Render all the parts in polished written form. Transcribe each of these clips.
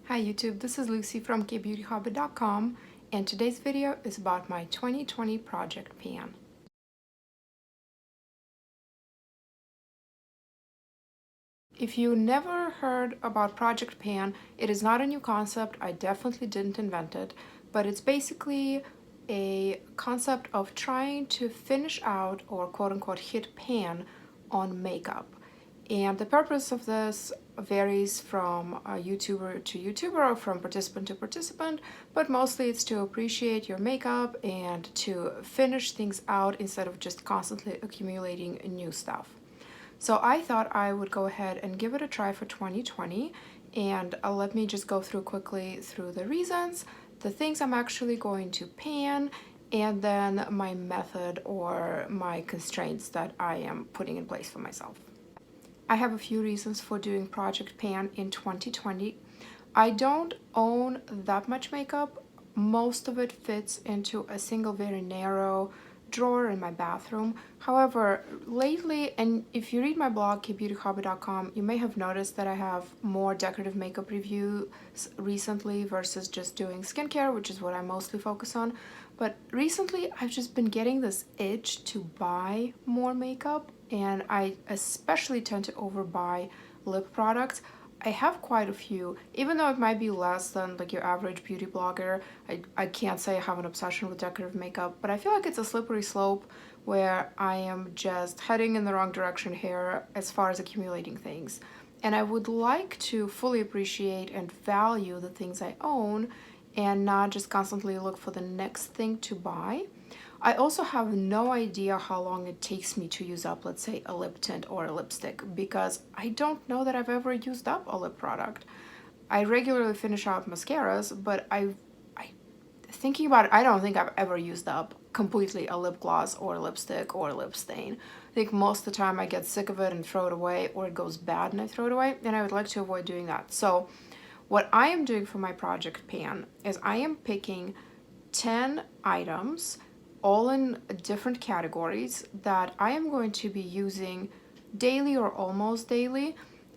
Hi YouTube, this is Lucy from KBeautyHobbit.com, and today's video is about my 2020 project pan. If you never heard about project pan, it is not a new concept. I definitely didn't invent it, but it's basically a concept of trying to finish out or quote-unquote hit pan on makeup. And the purpose of this varies from YouTuber to YouTuber or from participant to participant, but mostly it's to appreciate your makeup and to finish things out instead of just constantly accumulating new stuff. So I thought I would go ahead and give it a try for 2020, and let me just go through quickly through the reasons, the things I'm actually going to pan, and then my method or my constraints that I am putting in place for myself. I have a few reasons for doing project pan in 2020. I don't own that much makeup. Most of it fits into a single very narrow drawer in my bathroom. However, lately, and if you read my blog, KBeautyHobbit.com, you may have noticed that I have more decorative makeup reviews recently versus just doing skincare, which is what I mostly focus on. But recently, I've just been getting this itch to buy more makeup, and I especially tend to overbuy lip products. I have quite a few, even though it might be less than like your average beauty blogger. I can't say I have an obsession with decorative makeup, but I feel like it's a slippery slope where I am just heading in the wrong direction here as far as accumulating things. And I would like to fully appreciate and value the things I own and not just constantly look for the next thing to buy. I also have no idea how long it takes me to use up, let's say, a lip tint or a lipstick, because I don't know that I've ever used up a lip product. I regularly finish out mascaras, but thinking about it, I don't think I've ever used up completely a lip gloss or a lipstick or a lip stain. I think most of the time I get sick of it and throw it away, or it goes bad and I throw it away, and I would like to avoid doing that. So what I am doing for my project pan is I am picking 10 items all in different categories that I am going to be using daily or almost daily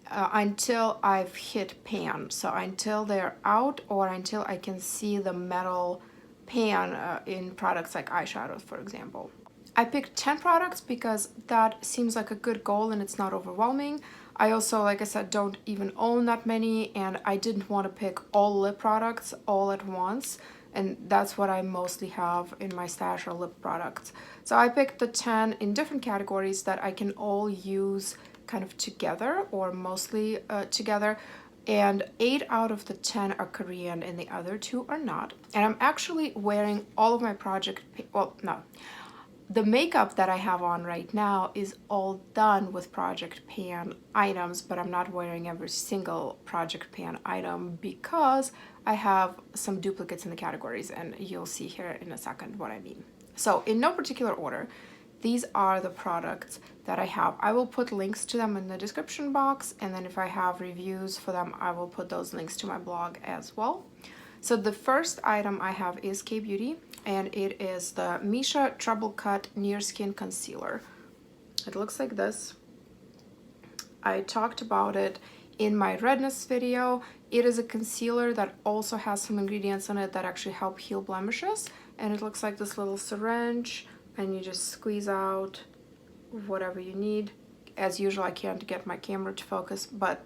until I've hit pan. So until they're out or until I can see the metal pan in products like eyeshadows, for example. I picked 10 products because that seems like a good goal and it's not overwhelming. I also, like I said, don't even own that many, and I didn't want to pick all lip products all at once. And that's what I mostly have in my stash are lip products. So I picked the 10 in different categories that I can all use kind of together or mostly together. And 8 out of the 10 are Korean and the other 2 are not. And I'm actually wearing all of my project, well, no. The makeup that I have on right now is all done with project pan items, but I'm not wearing every single project pan item because I have some duplicates in the categories, and you'll see here in a second what I mean. So in no particular order, these are the products that I have. I will put links to them in the description box, and then if I have reviews for them, I will put those links to my blog as well. So the first item I have is Kbeauty, and it is the Missha Treble Cut Near Skin Concealer. It looks like this. I talked about it in my redness video. It is a concealer that also has some ingredients in it that actually help heal blemishes, and it looks like this little syringe, and you just squeeze out whatever you need. As usual, I can't get my camera to focus, but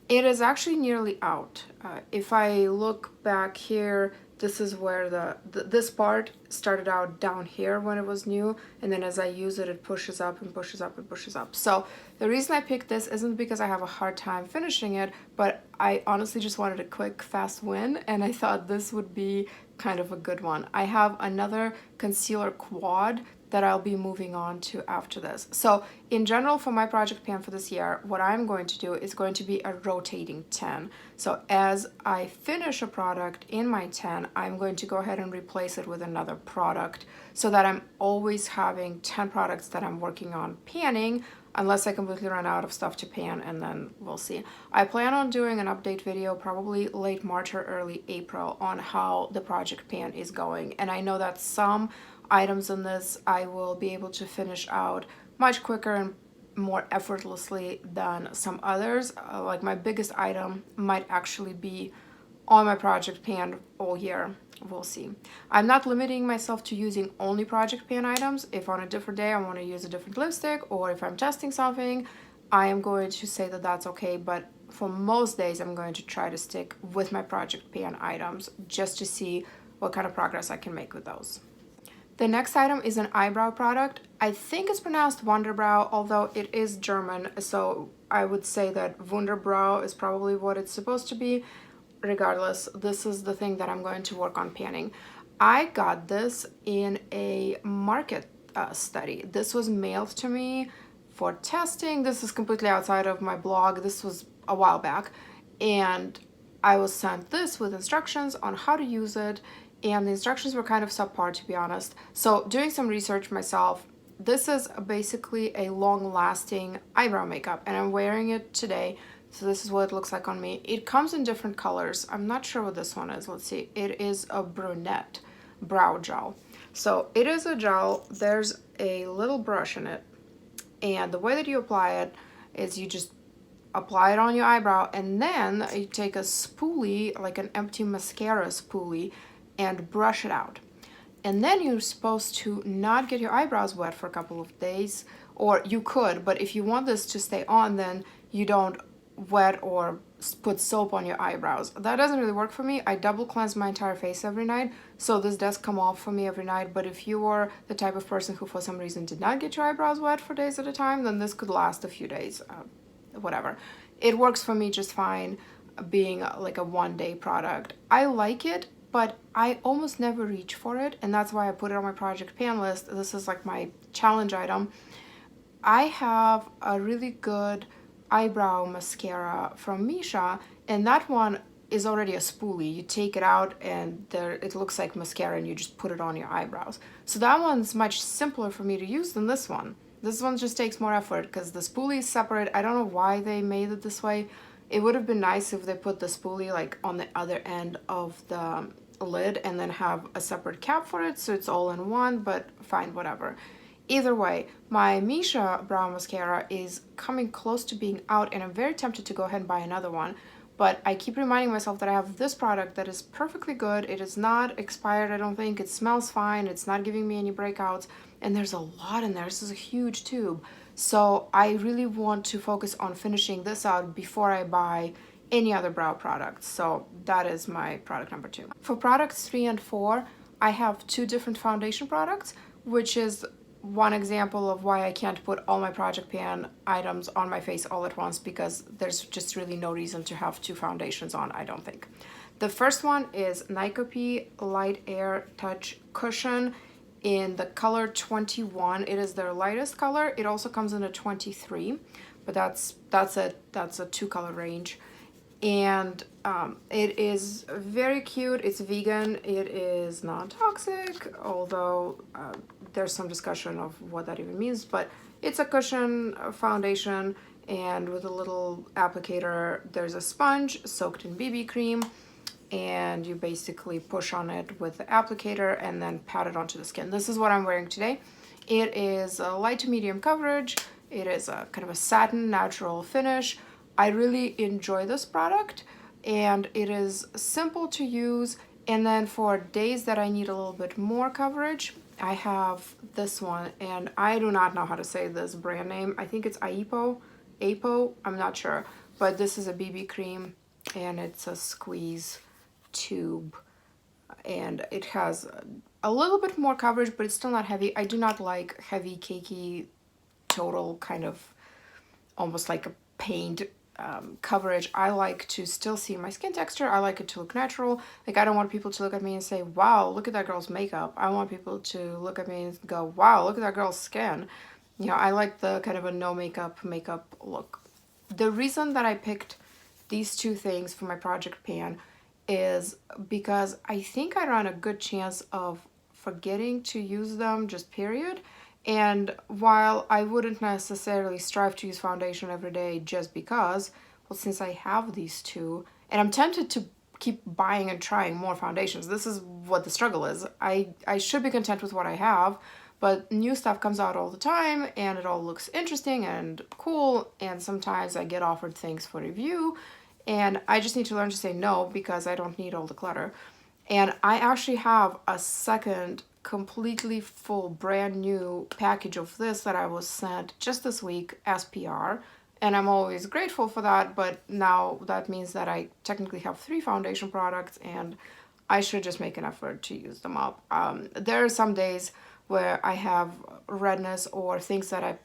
it is actually nearly out. If I look back here, this is where this part started out down here when it was new, and then as I use it, it pushes up and pushes up and pushes up. So the reason I picked this isn't because I have a hard time finishing it, but I honestly just wanted a quick, fast win, and I thought this would be kind of a good one. I have another concealer quad that I'll be moving on to after this. So in general, for my project pan for this year, what I'm going to do is going to be a rotating 10. So as I finish a product in my 10, I'm going to go ahead and replace it with another product so that I'm always having 10 products that I'm working on panning, unless I completely run out of stuff to pan, and then we'll see. I plan on doing an update video probably late March or early April on how the project pan is going. And I know that some items in this I will be able to finish out much quicker and more effortlessly than some others. Like my biggest item might actually be on my project pan all year. We'll see. I'm not limiting myself to using only project pan items. If on a different day I want to use a different lipstick, or if I'm testing something, I am going to say that that's okay. But for most days, I'm going to try to stick with my project pan items just to see what kind of progress I can make with those. The next item is an eyebrow product. I think it's pronounced Wunderbrow, although it is German, so I would say that Wunderbrow is probably what it's supposed to be. Regardless, this is the thing that I'm going to work on panning. I got this in a market study. This was mailed to me for testing. This is completely outside of my blog. This was a while back, and I was sent this with instructions on how to use it, and the instructions were kind of subpar, to be honest. So doing some research myself, this is basically a long-lasting eyebrow makeup, and I'm wearing it today. So this is what it looks like on me. It comes in different colors. I'm not sure what this one is. Let's see. It is a brunette brow gel. So it is a gel. There's a little brush in it. And the way that you apply it is you just apply it on your eyebrow, and then you take a spoolie, like an empty mascara spoolie, and brush it out. And then you're supposed to not get your eyebrows wet for a couple of days, or you could, but if you want this to stay on, then you don't wet or put soap on your eyebrows. That doesn't really work for me. I double cleanse my entire face every night, so this does come off for me every night. But if you are the type of person who for some reason did not get your eyebrows wet for days at a time, then this could last a few days. Whatever. It works for me just fine, being like a one-day product. I like it, but I almost never reach for it, and that's why I put it on my project pan list. This is like my challenge item. I have a really good eyebrow mascara from Missha, and that one is already a spoolie. You take it out and there it looks like mascara, and you just put it on your eyebrows. So that one's much simpler for me to use than this one. This one just takes more effort because the spoolie is separate. I don't know why they made it this way. It would have been nice if they put the spoolie like on the other end of the lid and then have a separate cap for it so it's all in one, but fine, whatever. Either way, my Missha brow mascara is coming close to being out, and I'm very tempted to go ahead and buy another one. But I keep reminding myself that I have this product that is perfectly good. It is not expired, I don't think. It smells fine. It's not giving me any breakouts. And there's a lot in there. This is a huge tube. So I really want to focus on finishing this out before I buy any other brow products. So that is my product number 2. For products 3 and 4, I have 2 different foundation products, which is one example of why I can't put all my project pan items on my face all at once, because there's just really no reason to have 2 foundations on, I don't think. The first one is Nicopy Light Air Touch Cushion in the color 21. It is their lightest color. It also comes in a 23, but that's a 2-color range. And it is very cute. It's vegan. It is non-toxic, although there's some discussion of what that even means. But it's a cushion foundation, and with a little applicator, there's a sponge soaked in BB cream, and you basically push on it with the applicator and then pat it onto the skin. This is what I'm wearing today. It is a light to medium coverage. It is a kind of a satin natural finish. I really enjoy this product, and it is simple to use. And then for days that I need a little bit more coverage, I have this one, and I do not know how to say this brand name. I think it's Apo, I'm not sure, but this is a BB cream, and it's a squeeze tube, and it has a little bit more coverage, but it's still not heavy. I do not like heavy, cakey, total kind of almost like a paint coverage. I like to still see my skin texture. I like it to look natural. Like, I don't want people to look at me and say, wow, look at that girl's makeup. I want people to look at me and go, wow, look at that girl's skin. You know, I like the kind of a no makeup look. The reason that I picked these 2 things for my project pan is because I think I run a good chance of forgetting to use them, just period. And while I wouldn't necessarily strive to use foundation every day just because, well, since I have these 2, and I'm tempted to keep buying and trying more foundations. This is what the struggle is. I should be content with what I have, but new stuff comes out all the time and it all looks interesting and cool, and sometimes I get offered things for review and I just need to learn to say no because I don't need all the clutter. And I actually have a second completely full brand new package of this that I was sent just this week as PR, and I'm always grateful for that, but now that means that I technically have 3 foundation products and I should just make an effort to use them up. There are some days where I have redness or things that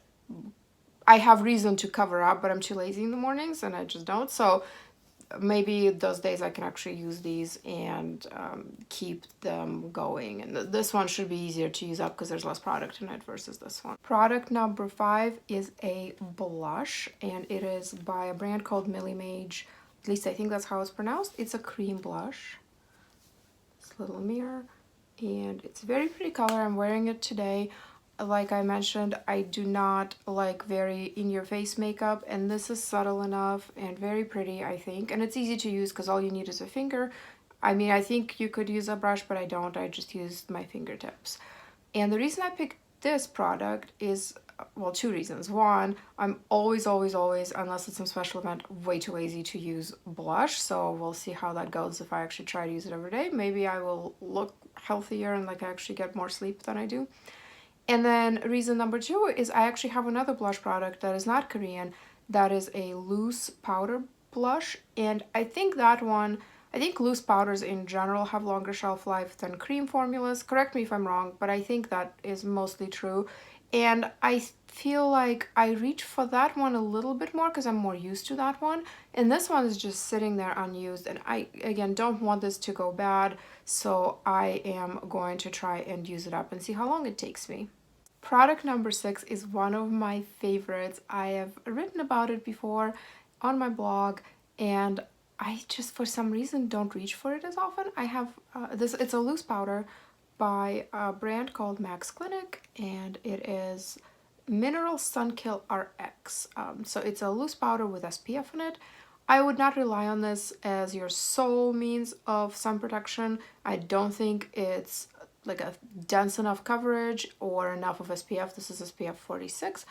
I have reason to cover up, but I'm too lazy in the mornings and I just don't. So maybe those days I can actually use these and keep them going. And this one should be easier to use up because there's less product in it versus this one. Product number 5 is a blush, and it is by a brand called Milimage. At least I think that's how it's pronounced. It's a cream blush. This little mirror, and it's a very pretty color. I'm wearing it today. Like I mentioned, I do not like very in-your-face makeup, and this is subtle enough and very pretty, I think. And it's easy to use because all you need is a finger. I mean, I think you could use a brush, but I don't. I just use my fingertips. And the reason I picked this product is, well, 2 reasons. One, I'm always, unless it's some special event, way too lazy to use blush. So we'll see how that goes if I actually try to use it every day. Maybe I will look healthier and like I actually get more sleep than I do. And then reason number 2 is I actually have another blush product that is not Korean, that is a loose powder blush. And I think loose powders in general have longer shelf life than cream formulas. Correct me if I'm wrong, but I think that is mostly true. And I feel like I reach for that one a little bit more because I'm more used to that one. And this one is just sitting there unused. And I, again, don't want this to go bad. So I am going to try and use it up and see how long it takes me. Product number 6 is one of my favorites. I have written about it before on my blog, and I just, for some reason, don't reach for it as often. I have it's a loose powder by a brand called Maxclinic, and it is Mineral Sunkill RX. So it's a loose powder with SPF in it. I would not rely on this as your sole means of sun protection. I don't think it's like a dense enough coverage or enough of SPF. This is SPF 46,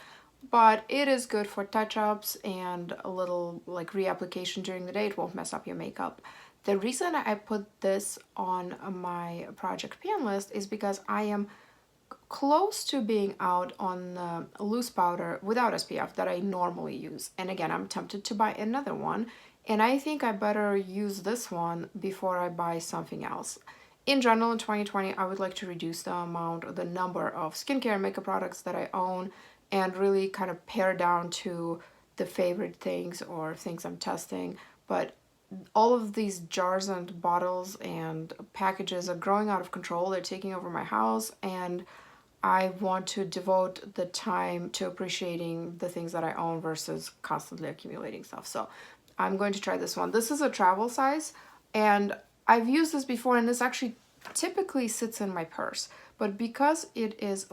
but it is good for touch-ups and a little like reapplication during the day. It won't mess up your makeup. The reason I put this on my project pan list is because I am close to being out on the loose powder without SPF that I normally use. And again, I'm tempted to buy another one, and I think I better use this one before I buy something else. In general, in 2020, I would like to reduce the number of skincare and makeup products that I own and really kind of pare down to the favorite things or things I'm testing. But all of these jars and bottles and packages are growing out of control. They're taking over my house, and I want to devote the time to appreciating the things that I own versus constantly accumulating stuff. So I'm going to try this one. This is a travel size, and I've used this before, and this actually typically sits in my purse. But because it is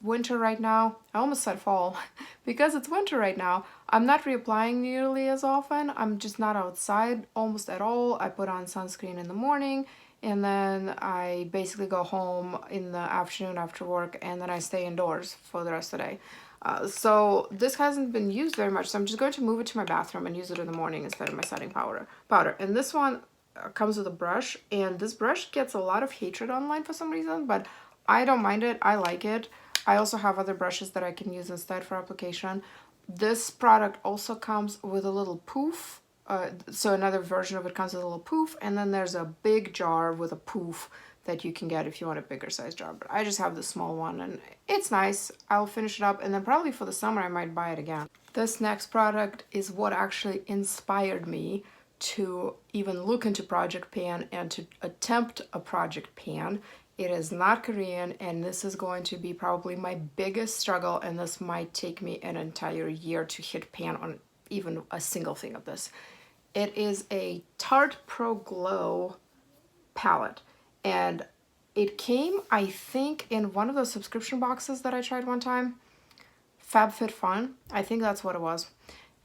winter right now, I almost said fall, because it's winter right now, I'm not reapplying nearly as often. I'm just not outside almost at all. I put on sunscreen in the morning, and then I basically go home in the afternoon after work, and then I stay indoors for the rest of the day. So this hasn't been used very much, so I'm just going to move it to my bathroom and use it in the morning instead of my setting powder. And this one comes with a brush, and this brush gets a lot of hatred online for some reason, but I don't mind it. I like it. I also have other brushes that I can use instead for application. This product also comes with a little poof. So another version of it comes with a little poof, and then there's a big jar with a poof that you can get if you want a bigger size jar. But I just have the small one, and it's nice. I'll finish it up, and then probably for the summer I might buy it again. This next product is what actually inspired me to even look into project pan and to attempt a project pan. It is not Korean, and this is going to be probably my biggest struggle, and this might take me an entire year to hit pan on even a single thing of this. It is a Tarte Pro Glow palette, and it came, I think, in one of those subscription boxes that I tried one time. FabFitFun, I think that's what it was.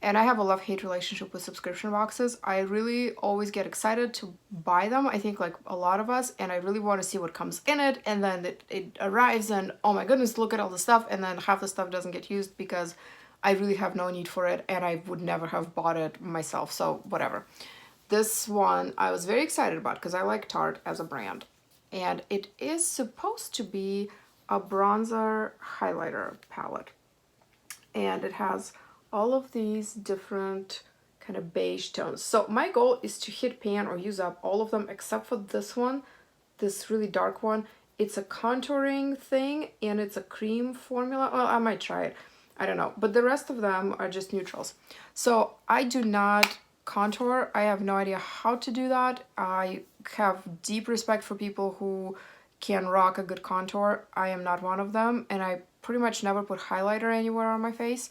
And I have a love-hate relationship with subscription boxes. I really always get excited to buy them. I think like a lot of us, and I really want to see what comes in it. And then it arrives and oh my goodness, look at all the stuff. And then half the stuff doesn't get used because I really have no need for it and I would never have bought it myself. So whatever. This one I was very excited about because I like Tarte as a brand. And it is supposed to be a bronzer highlighter palette. And it has all of these different kind of beige tones. So my goal is to hit pan or use up all of them except for this one, this really dark one. It's a contouring thing and it's a cream formula. Well, I might try it. I don't know. But the rest of them are just neutrals. So I do not contour. I have no idea how to do that. I have deep respect for people who can rock a good contour. I am not one of them, and I pretty much never put highlighter anywhere on my face.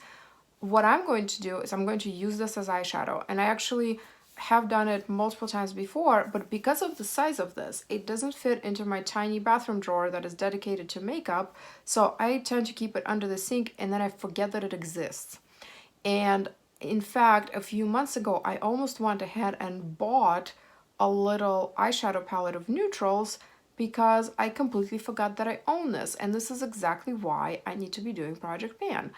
What I'm going to do is I'm going to use this as eyeshadow, and I actually have done it multiple times before, but because of the size of this, it doesn't fit into my tiny bathroom drawer that is dedicated to makeup, so I tend to keep it under the sink and then I forget that it exists. And in fact, a few months ago, I almost went ahead and bought a little eyeshadow palette of neutrals because I completely forgot that I own this, and this is exactly why I need to be doing Project Pan.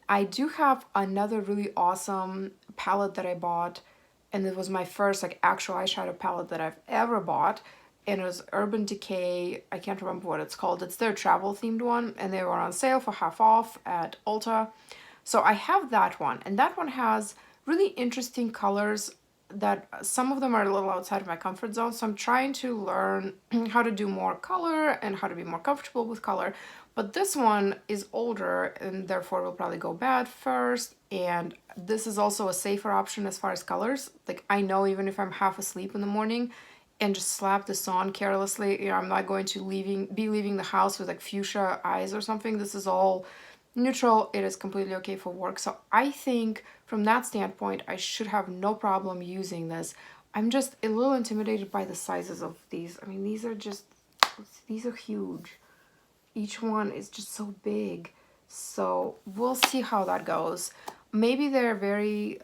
I do have another really awesome palette that I bought, and it was my first like actual eyeshadow palette that I've ever bought, and it was Urban Decay. I can't remember what it's called. It's their travel themed one, and they were on sale for half off at Ulta. So I have that one, and that one has really interesting colors that some of them are a little outside of my comfort zone. So I'm trying to learn how to do more color and how to be more comfortable with color. But this one is older and therefore will probably go bad first. And this is also a safer option as far as colors. Like I know even if I'm half asleep in the morning and just slap this on carelessly, you know, I'm not going to be leaving the house with like fuchsia eyes or something. This is all neutral. It is completely okay for work. So I think from that standpoint, I should have no problem using this. I'm just a little intimidated by the sizes of these. I mean, these are huge. Each one is just so big. So we'll see how that goes. Maybe they're very,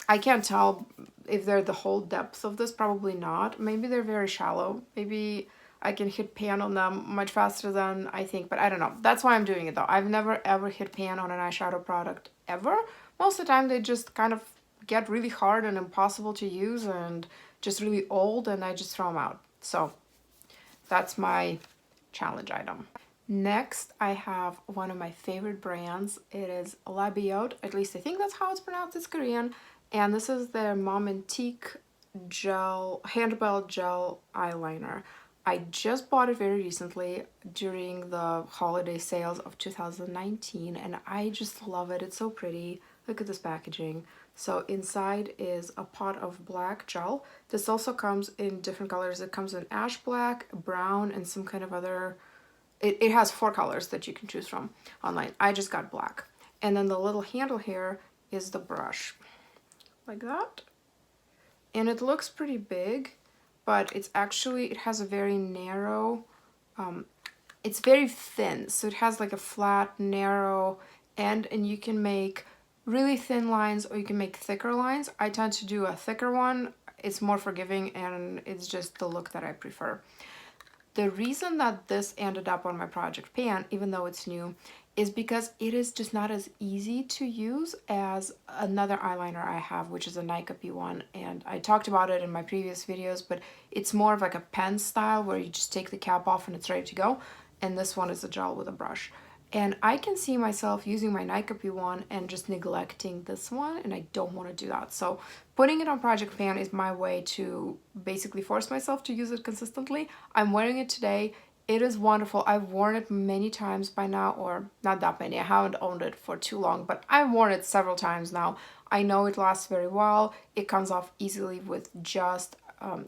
I can't tell if they're the whole depth of this, probably not. Maybe they're very shallow. Maybe I can hit pan on them much faster than I think, but I don't know. That's why I'm doing it though. I've never ever hit pan on an eyeshadow product ever. Most of the time they just kind of get really hard and impossible to use and just really old, and I just throw them out. So that's my challenge item. Next, I have one of my favorite brands. It is Labiotte, at least I think that's how it's pronounced. It's Korean, and this is their Momentique gel, handbell gel eyeliner. I just bought it very recently during the holiday sales of 2019, and I just love it. It's so pretty. Look at this packaging. So inside is a pot of black gel. This also comes in different colors. It comes in ash black, brown, and some kind of other... It has 4 colors that you can choose from online. I just got black. And then the little handle here is the brush. Like that. And it looks pretty big, but it's actually, it has a very narrow, it's very thin. So it has like a flat, narrow end, and you can make really thin lines or you can make thicker lines. I tend to do a thicker one. It's more forgiving and it's just the look that I prefer. The reason that this ended up on my Project Pan, even though it's new, is because it is just not as easy to use as another eyeliner I have, which is a Nicopy one. And I talked about it in my previous videos, but it's more of like a pen style where you just take the cap off and it's ready to go. And this one is a gel with a brush. And I can see myself using my Nicopy one and just neglecting this one, and I don't want to do that. So putting it on Project Pan is my way to basically force myself to use it consistently. I'm wearing it today. It is wonderful. I've worn it many times by now, or not that many. I haven't owned it for too long, but I've worn it several times now. I know it lasts very well. It comes off easily with just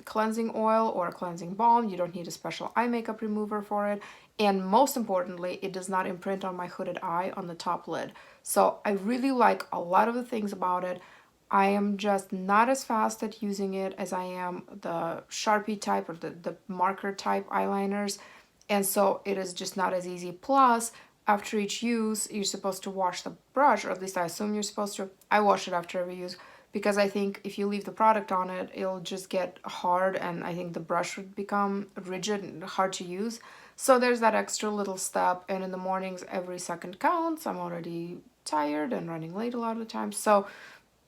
cleansing oil or a cleansing balm. You don't need a special eye makeup remover for it. And most importantly, it does not imprint on my hooded eye on the top lid. So I really like a lot of the things about it. I am just not as fast at using it as I am the Sharpie type or the marker type eyeliners. And so it is just not as easy. Plus, after each use, you're supposed to wash the brush, or at least I assume you're supposed to. I wash it after every use because I think if you leave the product on it, it'll just get hard, and I think the brush would become rigid and hard to use. So there's that extra little step, and in the mornings, every second counts. I'm already tired and running late a lot of the time. So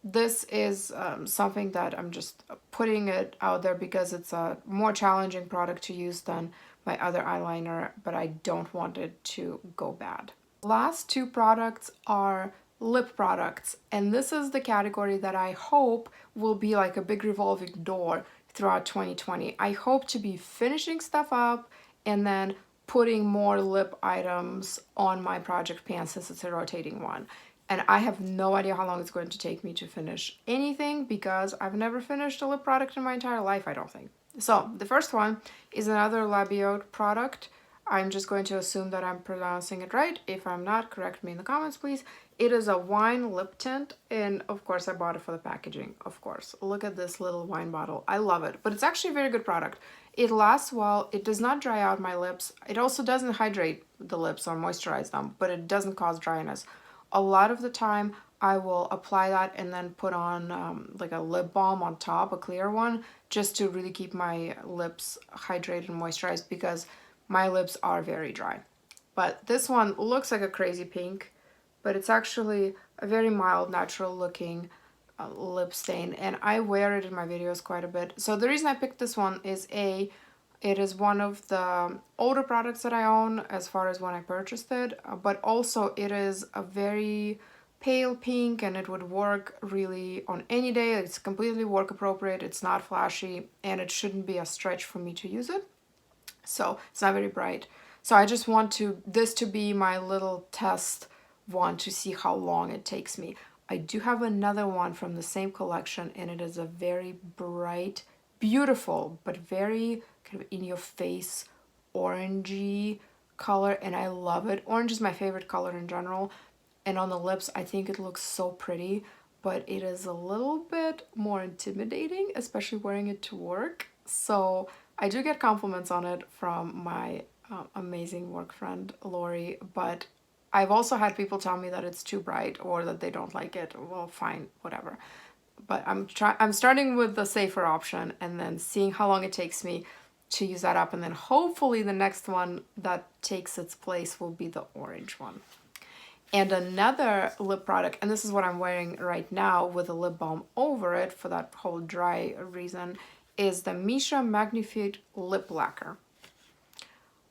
this is something that I'm just putting it out there because it's a more challenging product to use than my other eyeliner, but I don't want it to go bad. Last two products are lip products, and this is the category that I hope will be like a big revolving door throughout 2020. I hope to be finishing stuff up and then putting more lip items on my project pan since it's a rotating one. And I have no idea how long it's going to take me to finish anything because I've never finished a lip product in my entire life, I don't think. So the first one is another Labiotte product. I'm just going to assume that I'm pronouncing it right. If I'm not, correct me in the comments, please. It is a wine lip tint, and of course I bought it for the packaging, of course. Look at this little wine bottle. I love it, but it's actually a very good product. It lasts well. It does not dry out my lips. It also doesn't hydrate the lips or moisturize them, but it doesn't cause dryness. A lot of the time I will apply that and then put on like a lip balm on top, a clear one, just to really keep my lips hydrated and moisturized because my lips are very dry. But this one looks like a crazy pink, but it's actually a very mild, natural looking lip stain, and I wear it in my videos quite a bit. So the reason I picked this one is it is one of the older products that I own as far as when I purchased it, but also it is a very pale pink and it would work really on any day. It's completely work appropriate, it's not flashy, and it shouldn't be a stretch for me to use it. So it's not very bright. So I just want this to be my little test one to see how long it takes me. I do have another one from the same collection, and it is a very bright, beautiful, but very kind of in your face orangey color, and I love it. Orange is my favorite color in general, and on the lips I think it looks so pretty, but it is a little bit more intimidating, especially wearing it to work. So I do get compliments on it from my amazing work friend Lori, but I've also had people tell me that it's too bright or that they don't like it. Well, fine, whatever. But I'm starting with the safer option and then seeing how long it takes me to use that up, and then hopefully the next one that takes its place will be the orange one. And another lip product, and this is what I'm wearing right now with a lip balm over it for that whole dry reason, is the Missha Magnefit Lip Lacquer.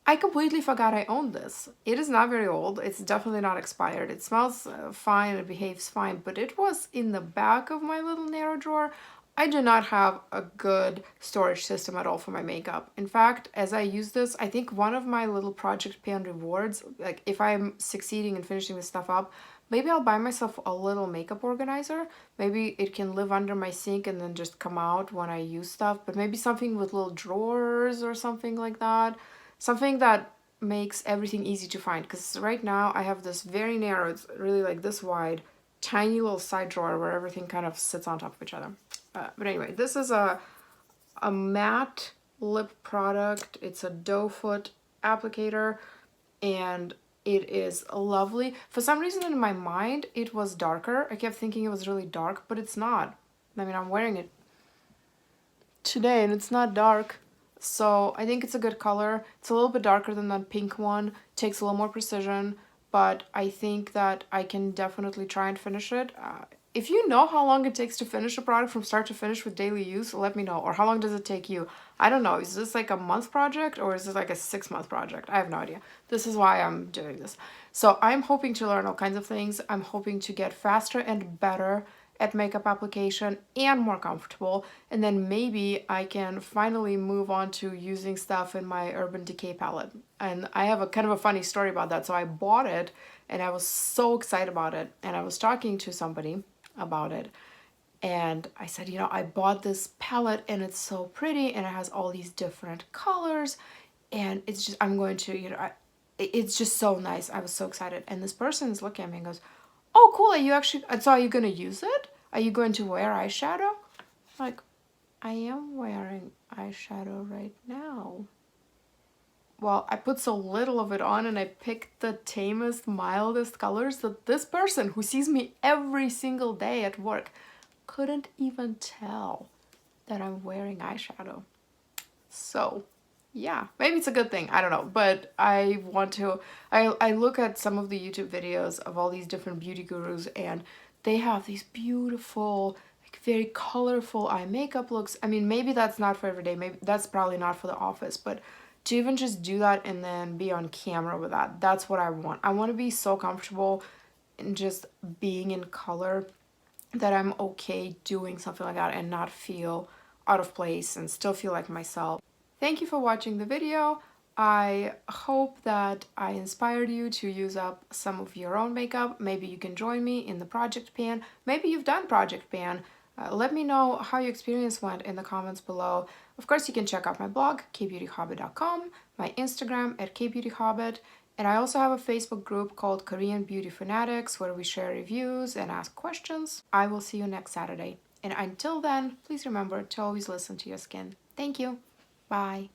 I completely forgot I owned this. It is not very old. It's definitely not expired. It smells fine. It behaves fine. But it was in the back of my little narrow drawer. I do not have a good storage system at all for my makeup. In fact, as I use this, I think one of my little project pan rewards, like if I'm succeeding in finishing this stuff up, maybe I'll buy myself a little makeup organizer. Maybe it can live under my sink and then just come out when I use stuff. But maybe something with little drawers or something like that. Something that makes everything easy to find, because right now I have this very narrow, it's really like this wide, tiny little side drawer where everything kind of sits on top of each other. But anyway, this is a matte lip product. It's a doe foot applicator, and it is lovely. For some reason in my mind, it was darker. I kept thinking it was really dark, but it's not. I mean, I'm wearing it today and it's not dark. So I think it's a good color. It's a little bit darker than that pink one. Takes a little more precision, but I think that I can definitely try and finish it. If you know how long it takes to finish a product from start to finish with daily use, let me know. Or how long does it take you? I don't know. Is this like a month project or is this like a 6-month project? I have no idea. This is why I'm doing this. So I'm hoping to learn all kinds of things. I'm hoping to get faster and better at makeup application and more comfortable, and then maybe I can finally move on to using stuff in my Urban Decay palette. And I have a kind of a funny story about that. So I bought it and I was so excited about it, and I was talking to somebody about it, and I said, you know, I bought this palette and it's so pretty and it has all these different colors, and it's just, I'm going to, you know, it's just so nice. I was so excited, and this person is looking at me and goes, oh, cool, are you actually, so are you going to use it? Are you going to wear eyeshadow? Like, I am wearing eyeshadow right now. well, I put so little of it on and I picked the tamest, mildest colors that this person who sees me every single day at work couldn't even tell that I'm wearing eyeshadow. So yeah, maybe it's a good thing, I don't know, but I want to, I look at some of the YouTube videos of all these different beauty gurus and they have these beautiful, like very colorful eye makeup looks. I mean, maybe that's not for every day, maybe that's probably not for the office, but to even just do that and then be on camera with that, that's what I want. I want to be so comfortable in just being in color that I'm okay doing something like that and not feel out of place and still feel like myself. Thank you for watching the video. I hope that I inspired you to use up some of your own makeup. Maybe you can join me in the project pan. Maybe you've done project pan. Let me know how your experience went in the comments below. Of course, you can check out my blog, KBeautyHobbit.com, my Instagram at KBeautyHobbit, and I also have a Facebook group called Korean Beauty Fanatics where we share reviews and ask questions. I will see you next Saturday. And until then, please remember to always listen to your skin. Thank you. Bye.